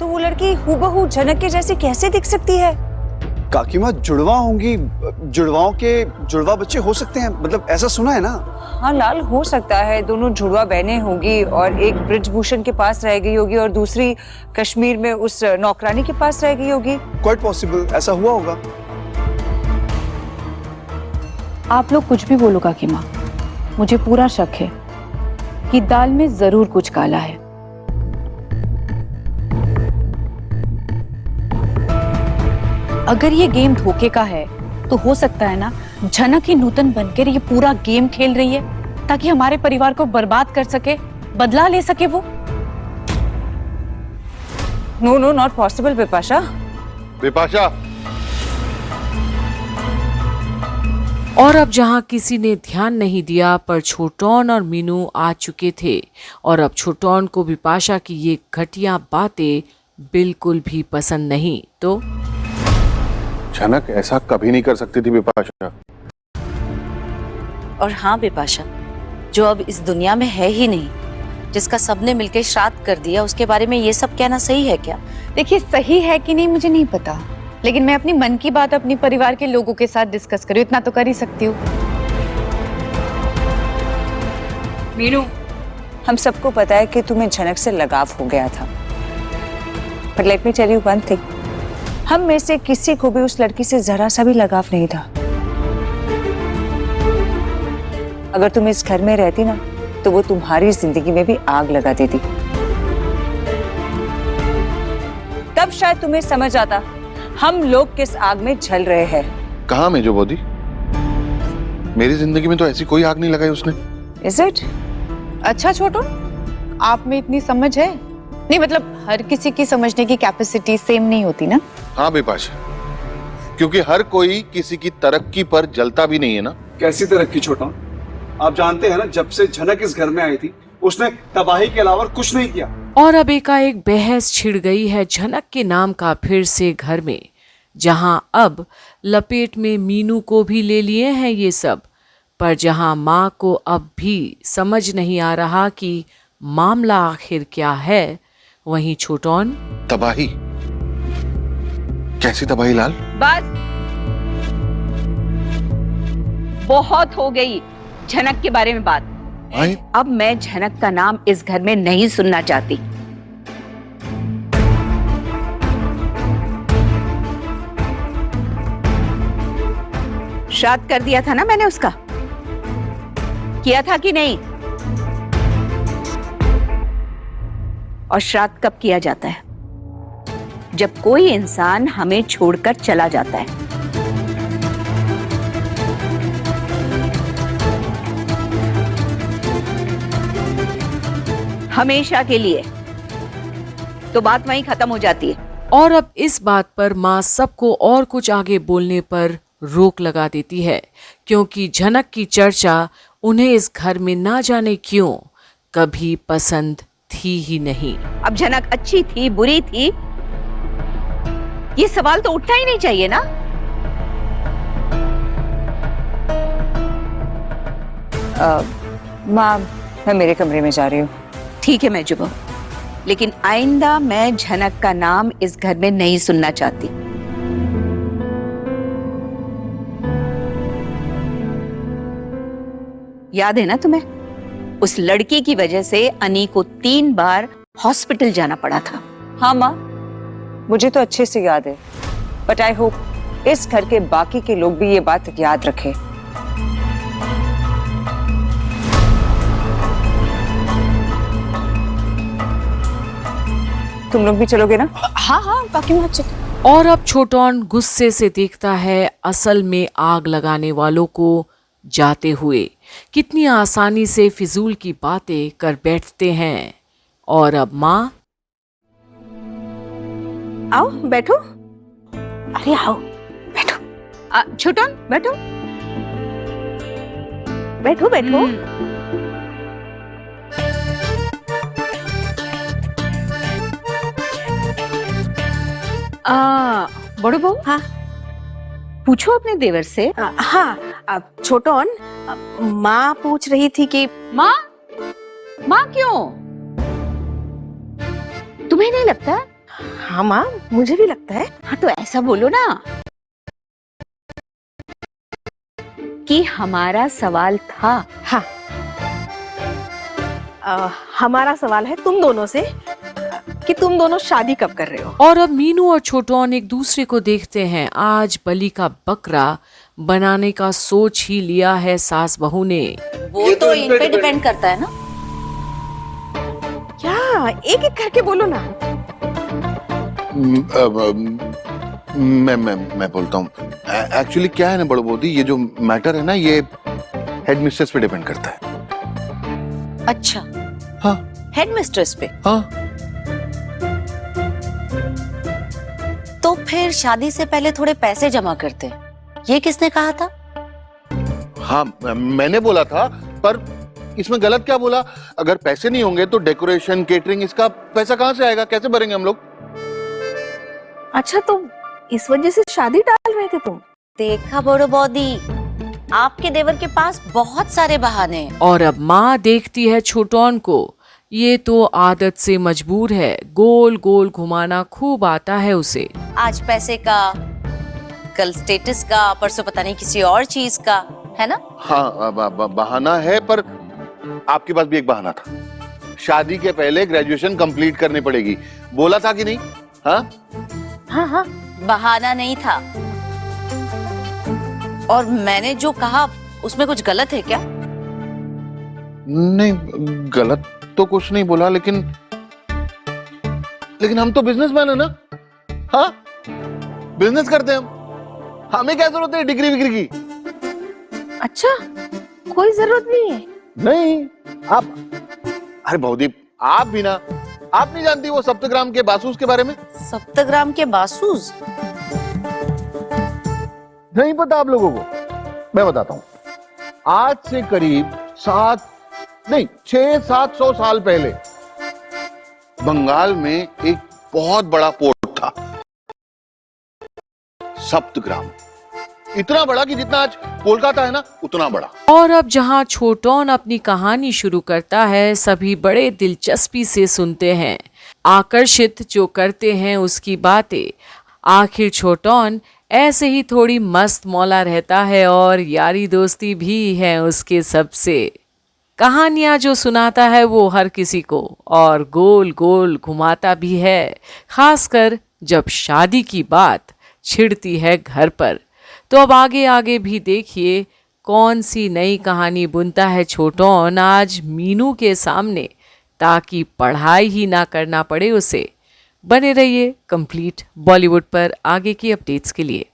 तो वो लड़की हूबहू झनक के जैसी कैसे दिख सकती है? काकीमा जुड़वा होंगी, जुड़वाओं के जुड़वा बच्चे हो सकते हैं, मतलब ऐसा सुना है ना। हाँ लाल, हो सकता है दोनों जुड़वा बहनें होगी और एक ब्रिजभूषण के पास रह गई होगी और दूसरी कश्मीर में उस नौकरानी के पास रह गई होगी। क्वाइट पॉसिबल, ऐसा हुआ होगा। आप लोग कुछ भी बोलो काकीमा, मुझे पूरा शक है कि दाल में जरूर कुछ काला है। अगर ये गेम धोखे का है तो हो सकता है ना झनक ही नूतन बनकर ये पूरा गेम खेल रही है ताकि हमारे परिवार को बर्बाद कर सके, बदला ले सके वो। No no, not possible Bipasha. Bipasha. और अब जहां किसी ने ध्यान नहीं दिया पर छोटौन और मीनू आ चुके थे और अब छोटौन को बिपाशा की ये घटिया बातें बिल्कुल भी पसंद नहीं। तो झनक ऐसा कभी नहीं कर सकती थी बिपाशा। और हाँ बिपाशा, जो अब इस दुनिया में है ही नहीं, जिसका सबने मिलकर श्राद्ध कर दिया, उसके बारे में ये सब कहना सही है क्या? देखिए सही है कि नहीं मुझे नहीं पता, लेकिन मैं अपनी मन की बात अपनी परिवार के लोगों के साथ डिस्कस करूं, इतना तो कर ही सकती हूँ। मीनू, हम सबको पता है कि तुम्हें झनक से लगाव हो गया था, पर let me tell you one thing, हम में से किसी को भी उस लड़की से जरा सा भी लगाव नहीं था। अगर तुम इस घर में रहती ना तो वो तुम्हारी जिंदगी में भी आग लगा देती, तब शायद तुम्हें समझ आता हम लोग किस आग में जल रहे हैं। कहाँ में जो बोधी? मेरी जिंदगी में तो ऐसी कोई आग नहीं लगाई उसने। Is it? अच्छा छोटू, आप में इतनी समझ है? नहीं मतलब हर किसी की समझने की कैपेसिटी सेम नहीं होती ना। हाँ बिपाशा, क्योंकि हर कोई किसी की तरक्की पर जलता भी नहीं है ना। कैसी तरक्की छोटा? आप जानते हैं ना, जब से झनक इस घर में आई थी उसने तबाही के अलावा कुछ नहीं किया। और अब एकाएक बहस छिड़ गई है झनक के नाम का फिर से घर में, जहां अब लपेट में मीनू को भी ले लिए हैं ये सब, पर जहां माँ को अब भी समझ नहीं आ रहा कि मामला आखिर क्या है, वहीं छोटौन। तबाही? कैसी तबाही लाल? बस बहुत हो गई झनक के बारे में बात। अब मैं झनक का नाम इस घर में नहीं सुनना चाहती। श्राद्ध कर दिया था ना मैंने उसका, किया था कि नहीं? और श्राद्ध कब किया जाता है? जब कोई इंसान हमें छोड़कर चला जाता है। हमेशा के लिए, तो बात वहीं खत्म हो जाती है। और अब इस बात पर माँ सबको और कुछ आगे बोलने पर रोक लगा देती है, क्योंकि झनक की चर्चा उन्हें इस घर में ना जाने क्यों कभी पसंद थी ही नहीं। अब झनक अच्छी थी बुरी थी, ये सवाल तो उठना ही नहीं चाहिए ना। माँ, मैं मेरे कमरे में जा रही हूँ। ठीक है मैं जुबा, लेकिन आइंदा मैं झनक का नाम इस घर में नहीं सुनना चाहती। याद है ना तुम्हें, उस लड़की की वजह से अनी को 3 बार हॉस्पिटल जाना पड़ा था। हाँ माँ, मुझे तो अच्छे से याद है, बट आई होप इस घर के बाकी के लोग भी ये बात याद रखें। तुम लोग भी चलोगे ना? हाँ हाँ काकी माँ चलो। और अब छोटौन गुस्से से देखता है असल में आग लगाने वालों को जाते हुए, कितनी आसानी से फिजूल की बातें कर बैठते हैं। और अब माँ, आओ बैठो। अरे आओ बैठो। छोटन बैठो बैठो बैठो। बड़ो बहू, हाँ पूछो अपने देवर से। हाँ छोटन, माँ पूछ रही थी कि माँ? माँ क्यों? तुम्हें नहीं लगता हाँ माँ, मुझे भी लगता है। हाँ तो ऐसा बोलो ना कि हमारा सवाल था। हाँ, हमारा सवाल है तुम दोनों से कि तुम दोनों शादी कब कर रहे हो। और अब मीनू और छोटौन एक दूसरे को देखते हैं। आज बलि का बकरा बनाने का सोच ही लिया है सास बहू ने। वो तो इन पे डिपेंड करता है ना। क्या एक एक करके बोलो ना। मैं बोलता हूँ। एक्चुअली क्या है ना बड़ो बोधी, ये जो मैटर है ना ये हेड मिस्ट्रेस पे डिपेंड करता है। अच्छा, हाँ हेड मिस्ट्रेस पे। हाँ। तो फिर शादी से पहले थोड़े पैसे जमा करते हैं, ये किसने कहा था? हाँ मैंने बोला था, पर इसमें गलत क्या बोला? अगर पैसे नहीं होंगे तो डेकोरेशन केटरिंग इसका पैसा कहाँ से आएगा? कैसे भरेंगे हम लोग? अच्छा, तो इस वजह से शादी टाल रहे थे तुम? देखा बड़ो बॉदी, आपके देवर के पास बहुत सारे बहाने हैं। और अब माँ देखती है छोटौन को। ये तो आदत से मजबूर है, गोल गोल घुमाना खूब आता है उसे। आज पैसे का, कल स्टेटस का, परसों पता नहीं किसी और चीज का, है ना? हाँ बहाना है, पर आपके पास भी एक बहाना था। शादी के पहले ग्रेजुएशन कंप्लीट करनी पड़ेगी, बोला था कि नहीं? हाँ हाँ हाँ, बहाना नहीं था। और मैंने जो कहा उसमें कुछ गलत है क्या? नहीं, गलत तो कुछ नहीं बोला, लेकिन हम तो बिजनेसमैन है ना। हाँ, बिजनेस करते हैं हम, हमें क्या जरूरत है डिग्री विग्री की? अच्छा, कोई जरूरत नहीं है। नहीं, आप, अरे बहुदीप, आप भी ना, आप नहीं जानती वो सप्तग्राम के बासूस के बारे में? सप्तग्राम के बासूस? नहीं पता आप लोगों को? मैं बताता हूं। आज से करीब 600-700 साल पहले बंगाल में एक बहुत बड़ा पोर्ट था, सप्तग्राम। इतना बड़ा कि जितना आज कोलकाता है ना, उतना बड़ा। और अब जहाँ छोटौन अपनी कहानी शुरू करता है, सभी बड़े दिलचस्पी से सुनते हैं, आकर्षित जो करते हैं उसकी बातें। आखिर छोटौन ऐसे ही थोड़ी मस्त मौला रहता है और यारी दोस्ती भी है उसके सबसे। कहानियां जो सुनाता है वो हर किसी को, और गोल गोल घुमाता भी है, खासकर जब शादी की बात छिड़ती है घर पर। तो अब आगे आगे भी देखिए कौन सी नई कहानी बुनता है छोटौन आज मीनू के सामने, ताकि पढ़ाई ही ना करना पड़े उसे। बने रहिए कंप्लीट बॉलीवुड पर आगे की अपडेट्स के लिए।